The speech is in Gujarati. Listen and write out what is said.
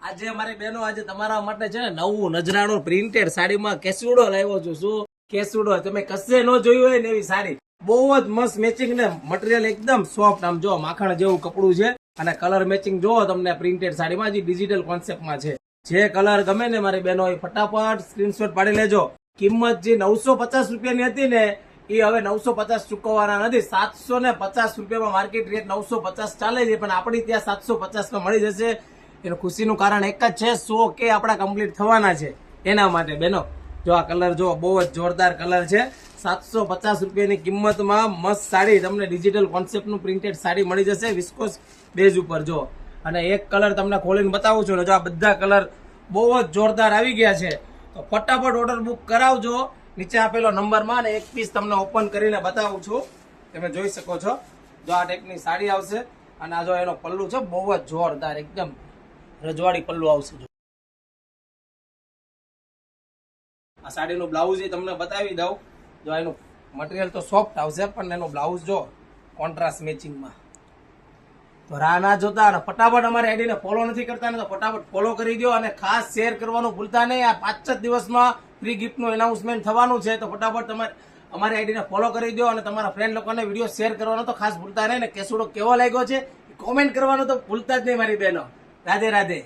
આજે અમારી બહેનો આજે તમારા માટે છે ને નવું નજરાણું પ્રિન્ટેડ સાડીમાં કેસુડો લાવ્યો છું. શું કેસુડો તમે કશે ન જોયું હોય ને એવી સાડી, બહુ જ મસ્ત મેચિંગ ને મટીરિયલ એકદમ સોફ્ટ, આમ જો માખણ જેવું કપડું છે અને કલર મેચિંગ જો તમને પ્રિન્ટેડ સાડીમાં જે ડિજિટલ કોન્સેપ્ટમાં છે. જે કલર ગમે ને મારી બહેનો એ ફટાફટ સ્ક્રીનશોટ પાડી લેજો. કિંમત જે 950 રૂપિયાની હતી ને એ હવે 950 ચૂકવવાના નથી. 750 રૂપિયામાં માર્કેટ રેટ 950 ચાલે છે, પણ આપણી ત્યાં 750 મળી જશે. એનું ખુશીનું કારણ એક જ છે, 100 કે આપણા કમ્પ્લીટ થવાના છે એના માટે બેનો. જો આ કલર જો બહુ જ જોરદાર કલર છે. 750 રૂપિયાની કિંમતમાં મસ્ત સાડી તમને ડિજિટલ કોન્સેપ્ટનું પ્રિન્ટેડ સાડી મળી જશે વિસ્કોસ બેઝ ઉપર. જો અને એક કલર તમને ખોલીને બતાવું છું ને, જો આ બધા કલર બહુ જ જોરદાર આવી ગયા છે. તો ફટાફટ ઓર્ડર બુક કરાવજો નીચે આપેલો નંબરમાં, અને એક પીસ તમને ઓપન કરીને બતાવું છું. તમે જોઈ શકો છો, જો આ ટાઈપની સાડી આવશે અને આ જો એનો પલ્લુ છે બહુ જ જોરદાર, એકદમ રજવાડી પલ્લુ આવશે. આ સાડીનું બ્લાઉઝ એ તમને બતાવી દઉં. જો એનું મટીરિયલ તો સોફ્ટ આવશે, પણ એનું બ્લાઉઝ જો કોન્ટ્રાસ્ટ મેચિંગમાં. તો રાહ ના જોતા અને ફટાફટ અમારી આઈડીને ફોલો નથી કરતા ને તો ફટાફટ ફોલો કરી દો, અને ખાસ શેર કરવાનું ભૂલતા નહીં. આ 5 જ દિવસમાં ફ્રી ગિફ્ટનું એનાઉન્સમેન્ટ થવાનું છે, તો ફટાફટ તમારે અમારી આઈડીને ફોલો કરી દો અને તમારા ફ્રેન્ડ લોકોને વિડીયો શેર કરવાનો તો ખાસ ભૂલતા નહીં. ને કેસુડો કેવો લાગ્યો છે કોમેન્ટ કરવાનું તો ભૂલતા જ નહીં મારી બહેનો. રાધે રાધે.